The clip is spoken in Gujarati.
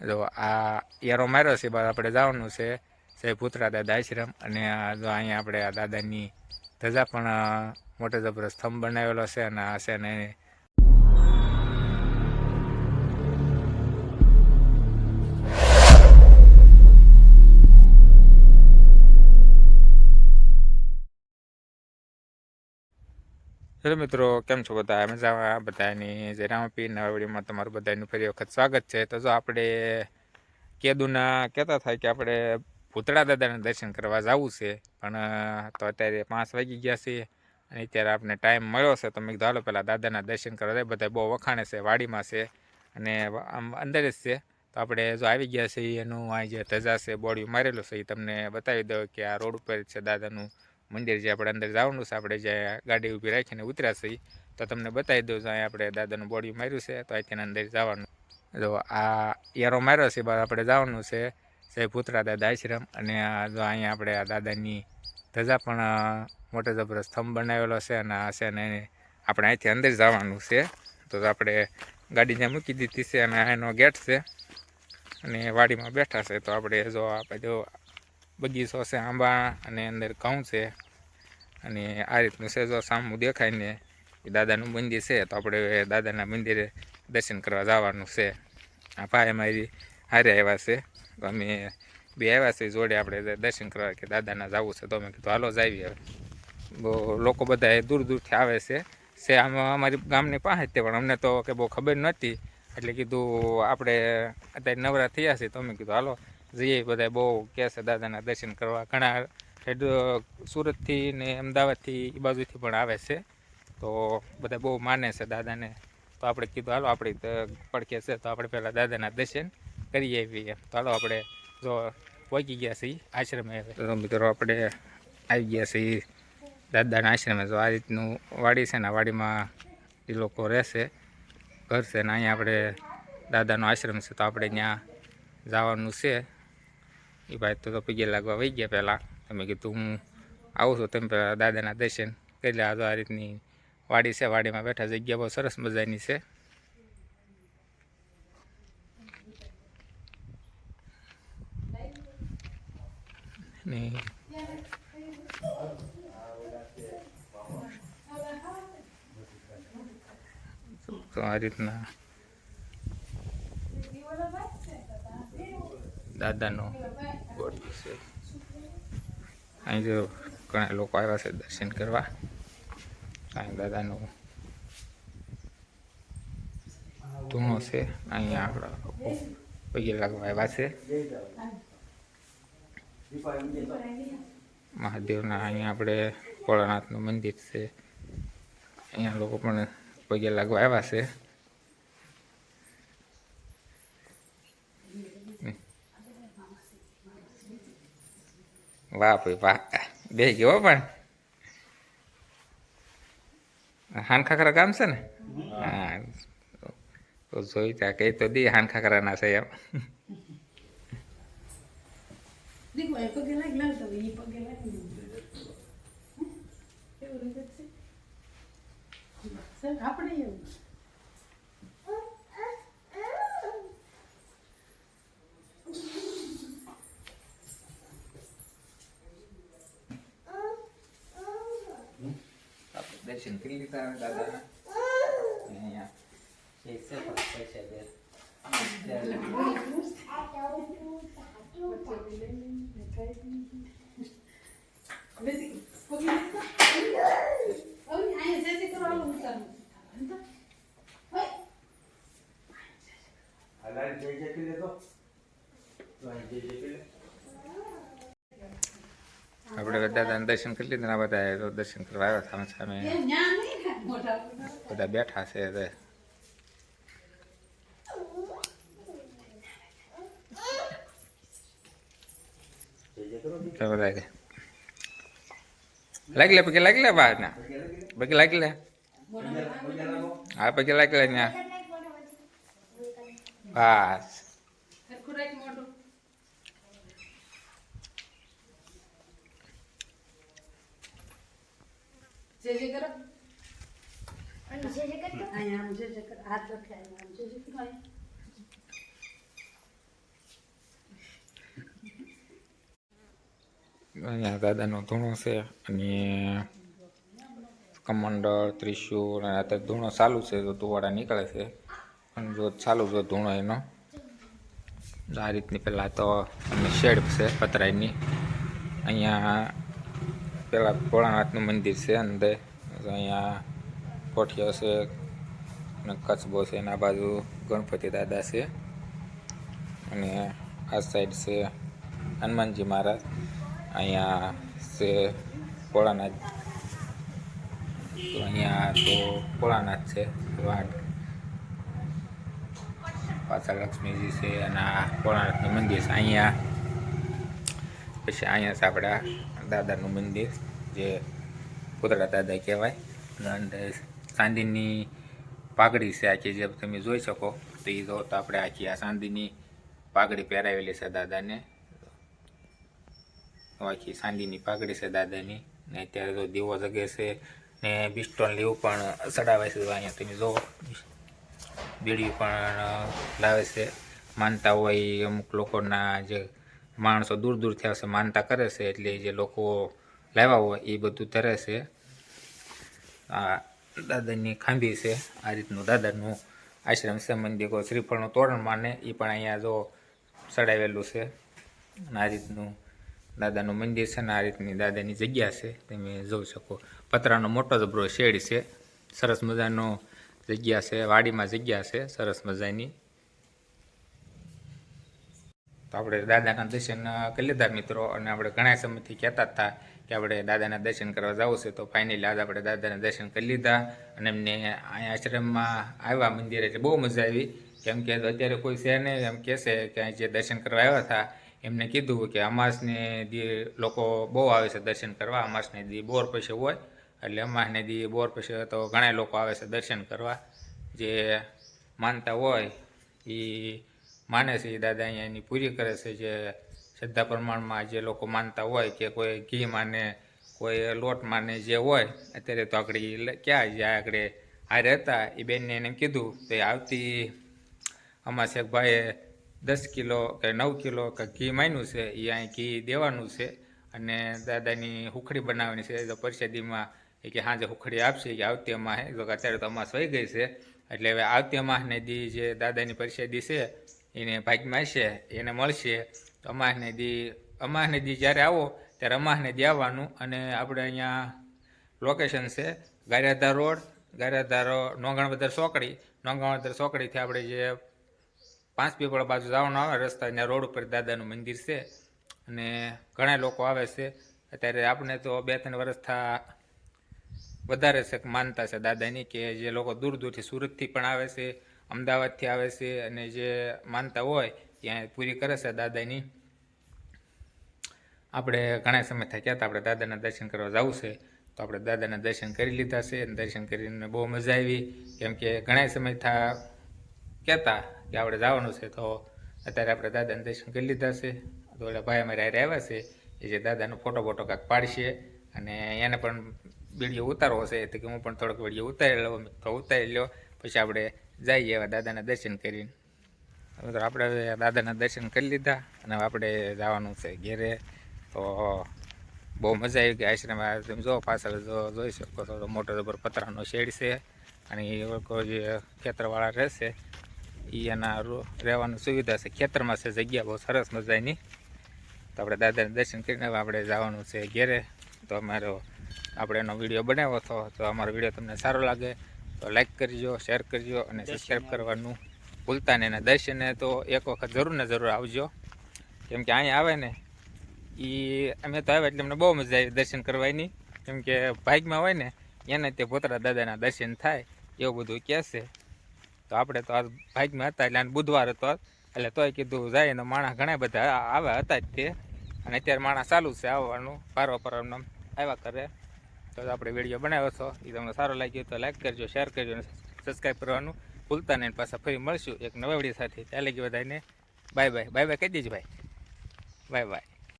જો આ યારો માર્યો છે, બસ આપણે જવાનું છે ભૂતરા દાદા આશ્રમ. અને જો અહીંયા આપણે આ દાદાની ધજા પણ મોટો જબરો સ્તંભ બનાવેલો છે. અને આ છે ને હેલો મિત્રો, કેમ છો બધા? મજામાં બધાની જય રામપીર. નવા વિડીયોમાં તમારું બધાનું ફરી વખત સ્વાગત છે. તો જો આપણે કેદુના કહેતા થાય કે આપણે ભૂતળા દાદાના દર્શન કરવા જવું છે, પણ તો અત્યારે 5 વાગી ગયા છે અને અત્યારે આપણે ટાઈમ મળ્યો છે. તો મેં કીધું હાલો પહેલાં દાદાના દર્શન કરવા જાય. બધા બહુ વખાણે છે, વાડીમાં છે અને આમ અંદર જ છે. તો આપણે જો આવી ગયા છે એનું આ જે ધજા છે, બોડિયું મારેલું છે, એ તમને બતાવી દઉં કે આ રોડ ઉપર છે દાદાનું મંદિર. જે આપણે અંદર જવાનું છે, આપણે જે ગાડી ઊભી રાખીને ઉતર્યા છે તો તમને બતાવી દઉં. અહીંયા આપણે દાદાનું બોડિયું માર્યું છે, તો અહીંથી અંદર જવાનું. જો આ યારો માર્યો છે, બસ આપણે જવાનું છે ભૂતરા દાદા આશ્રમ. અને જો અહીંયા આપણે આ દાદાની ધજા પણ મોટો જબરો સ્તંભ બનાવેલો છે. અને આ છે ને આપણે અહીંથી અંદર જવાનું છે. તો આપણે ગાડી ત્યાં મૂકી દીધી છે અને એનો ગેટ છે અને વાડીમાં બેઠા છે. તો આપણે જો આપણે બગીચો છે આંબા અને અંદર ઘઉં છે અને આ રીતનું છે. જો સામું દેખાય ને એ દાદાનું મંદિર છે. તો આપણે દાદાના મંદિરે દર્શન કરવા જવાનું છે. આ ભાઈ અમારી હારે આવ્યા છે, તો અમે બે આવ્યા છે જોડે આપણે દર્શન કરવા કે દાદાના જવું છે. તો અમે કીધું હાલો જ આવી. હવે બહુ લોકો બધા દૂર દૂરથી આવે છે આમાં અમારી ગામની પાસે તે, પણ અમને તો કે બહુ ખબર નહોતી. એટલે કીધું આપણે અત્યારે નવરા થયા છે તો અમે કીધું હાલો જઈએ. બધા બહુ કહે છે દાદાના દર્શન કરવા. ઘણા સુરતથી ને અમદાવાદથી એ બાજુથી પણ આવે છે. તો બધા બહુ માને છે દાદાને. તો આપણે કીધું હાલો આપણી પડખે છે તો આપણે પહેલાં દાદાના દર્શન કરી આવીએ. તો હાલો આપણે જો પહોંચી ગયા છીએ આશ્રમે. તો મિત્રો આપણે આવી ગયા છીએ દાદાના આશ્રમે. જો આ રીતનું વાડી છે ને, વાડીમાં એ લોકો રહેશે, ઘર છે ને અહીંયા આપણે દાદાનો આશ્રમ છે. તો આપણે ત્યાં જવાનું છે. એ ભાઈ તો પગે લાગવા વહી ગયા પહેલાં. તમે કીધું હું આવું છું, તમે પહેલાં દાદાના દર્શન કરી લે. આ રીતની વાડી છે, વાડીમાં બેઠા. જગ્યા બહુ સરસ મજાની છે. ને તો આ રીતના દાદાનો બોડી છે. અહીં જો ઘણા લોકો આવ્યા છે દર્શન કરવા. અહીં દાદાનો ધૂણો છે. અહીંયા આપણા લોકો પગે લાગવા આવ્યા છે. મહાદેવના અહીંયા આપણે ભોળાનાથનું મંદિર છે. અહીંયા લોકો પણ પગે લાગવા આવ્યા છે. વાહ ભાઈ વાહ, બે ગયો પણ હાનખાખરા ગામ છે ને. હા, તો જોઈ ત્યાં કઈ તો દી હાનખાખરાના છે એમ. દર્શન કરી લીધા દાદાના. અહીંયા આપણે દાદાના દર્શન કરી લીધા. બધા દર્શન કરવા આવ્યા સામે બધા બેઠા છે. બધા લાગી લે પગે લાગી લે બહાર ના પગે લાગી લે. હા પગે લાગી લે ત્યાં બસ. જે કરો અને જે કર અહીંયા આમ જે કર હાથ રખાય આમ જે કરો અહીંયા દાદાનો ધૂણો છે અને કમંડળ ત્રિશુળ અને અત્યારે ધૂણો ચાલુ છે તો ધુવાડા નીકળે છે પણ જો ચાલુ જો ધૂણો એનો આ રીતની પહેલાં તો અમે શેડ છે પતરાઈની અહીંયા પહેલાં ભોળાનાથનું મંદિર છે અંદર અહીંયા કોઠિયો છે અને કચબો છે અને આ બાજુ ગણપતિ દાદા છે અને આ સાઈડ છે હનુમાનજી મહારાજ અહીંયા છે ભોળાનાથ તો અહીંયા તો ભોળાનાથ છે પાછળ લક્ષ્મીજી છે અને આ ભોળાનાથનું મંદિર છે અહીંયા પછી અહીંયા છે આપણા દાદાનું મંદિર જે પૂતળા દાદા કહેવાય અને અંદર ચાંદીની પાઘડી છે આખી જે તમે જોઈ શકો તો એ જો તો આપણે આખી આ ચાંદીની પાઘડી પહેરાવેલી છે દાદાને આખી ચાંદીની પાઘડી છે દાદાની ને અત્યારે તો દીવો જગે છે ને બિસ્ટોન લેવું પણ ચડાવે છે અહીંયા તમે જો બીડી પણ લાવે છે માનતા હોય અમુક લોકોના જે માણસો દૂર દૂરથી આવશે માનતા કરે છે એટલે જે લોકો લાવ્યા હોય એ બધું ધરે છે આ દાદાની ખાંભી છે આ રીતનું દાદાનું આશ્રમ છે મંદિર કોઈ શ્રીફળનું તોરણ માને એ પણ અહીંયા જો ચડાવેલું છે અને આ રીતનું દાદાનું મંદિર છે ને આ રીતની દાદાની જગ્યા છે તમે જોઈ શકો પતરાનો મોટો જબરો શેડ છે સરસ મજાનો જગ્યા છે વાડીમાં જગ્યા છે સરસ મજાની તો આપણે દાદાના દર્શન કરી લીધા મિત્રો અને આપણે ઘણા સમયથી કહેતા હતા કે આપણે દાદાના દર્શન કરવા જવું છે તો ફાઇનલી આજે આપણે દાદાના દર્શન કરી લીધા અને એમને અહીંયા આશ્રમમાં આવ્યા મંદિર એટલે બહુ મજા આવી કેમ કે અત્યારે કોઈ છે નહીં એમ કહેશે કે અહીં જે દર્શન કરવા આવ્યા હતા એમને કીધું કે અમાસને દી લોકો બહુ આવે છે દર્શન કરવા અમાસને દી બોર પછી હોય એટલે અમાસને દી બોર પછી તો ઘણા લોકો આવે છે દર્શન કરવા જે માનતા હોય એ માને છે એ દાદા અહીંયા એની પૂરી કરે છે જે શ્રદ્ધા પ્રમાણમાં જે લોકો માનતા હોય કે કોઈ ઘી માને કોઈ લોટ માને જે હોય અત્યારે તો આગળ ક્યાં જ્યાં આગળ આ રહેતા એ બેનને એને કીધું તો આવતી અમાસ એક ભાઈએ 10 કિલો કે 9 કિલો કે ઘી માન્યું છે એ અહીં ઘી દેવાનું છે અને દાદાની હુખડી બનાવવાની છે તો પરસાદીમાં એ કે સાંજે હુખડી આપશે કે આવતી અમાસે જો અત્યારે તો અમાસ વહી ગઈ છે એટલે હવે આવતી અમાસને દી જે દાદાની પરસાદી છે એને ભાગમાં હશે એને મળશે તો અમાસને દી જ્યારે આવો ત્યારે અમાસને દી આવવાનું અને આપણે અહીંયા લોકેશન છે ગારિયાધાર રોડ નોંગણવદર ચોકડીથી આપણે જે 5 પીપળ બાજુ જવાનું આવે રસ્તા ત્યાં રોડ ઉપર દાદાનું મંદિર છે અને ઘણા લોકો આવે છે અત્યારે આપણે તો 2-3 વર્ષથી વધારે છે માનતા છે દાદાની કે જે લોકો દૂર દૂરથી સુરતથી પણ આવે છે અમદાવાદથી આવે છે અને જે માનતા હોય ત્યાં પૂરી કરે છે દાદાની આપણે ઘણા સમય થાય કહેતા આપણે દાદાના દર્શન કરવા જવું છે તો આપણે દાદાના દર્શન કરી લીધા છે અને દર્શન કરીને બહુ મજા આવી કેમ કે ઘણા સમય કહેતા કે આપણે જવાનું છે તો અત્યારે આપણે દાદાના દર્શન કરી લીધા છે તો ઓલા ભાઈ અમારે હારે આવ્યા છે એ જે દાદાનો ફોટો કાંક પાડશે અને એને પણ વિડીયો ઉતારવો છે તો કે હું પણ થોડોક વિડીયો ઉતારી લઉં તો ઉતારી લો પછી આપણે જઈએ એવા દાદાના દર્શન કરીને તો આપણે હવે દાદાના દર્શન કરી લીધા અને આપણે જવાનું છે ઘેરે તો બહુ મજા આવી ગઈ આશ્રમમાં તમે જો પાછળ જોઈ શકો થોડો મોટો જબર પતરાનો શેડ છે અને એ લોકો જે ખેતરવાળા રહેશે એ એના રહેવાની સુવિધા છે ખેતરમાં છે જગ્યા બહુ સરસ મજાની તો આપણે દાદાના દર્શન કરીને હવે આપણે જવાનું છે ઘેરે તો આપણે એનો વિડીયો બનાવ્યો હતો તો અમારો વિડીયો તમને સારો લાગે તો લાઈક કરજો શેર કરજો અને સબસ્ક્રાઈબ કરવાનું ભૂલતા નહીં. એના દર્શને તો એક વખત જરૂર ને જરૂર આવજો કેમ કે અહીંયા આવે ને એ અમે તો આવ્યા એટલે અમને બહુ મજા આવી દર્શન કરવાની કેમ કે ભાગમાં હોય ને એને તે પોતાના દાદાના દર્શન થાય એવું બધું કહેશે તો આપણે તો આ ભાગમાં હતા એટલે બુધવાર હતો એટલે તોય કીધું જાય ને માણસ ઘણા બધા આવ્યા હતા જ તે અને અત્યારે માણસ ચાલુ છે આવવાનું પારવા આવ્યા કરે તો આપણે વિડીયો બનાવ્યો હતો એ તમને સારો લાગ્યો તો લાઈક કરજો શેર કરજો અને સબસ્ક્રાઈબ કરવાનું ભૂલતા નહીં. પાછા ફરી મળશું એક નવા વિડીયો સાથે. ત્યાં લગી બધાને બાય કહી દેજો ભાઈ. બાય.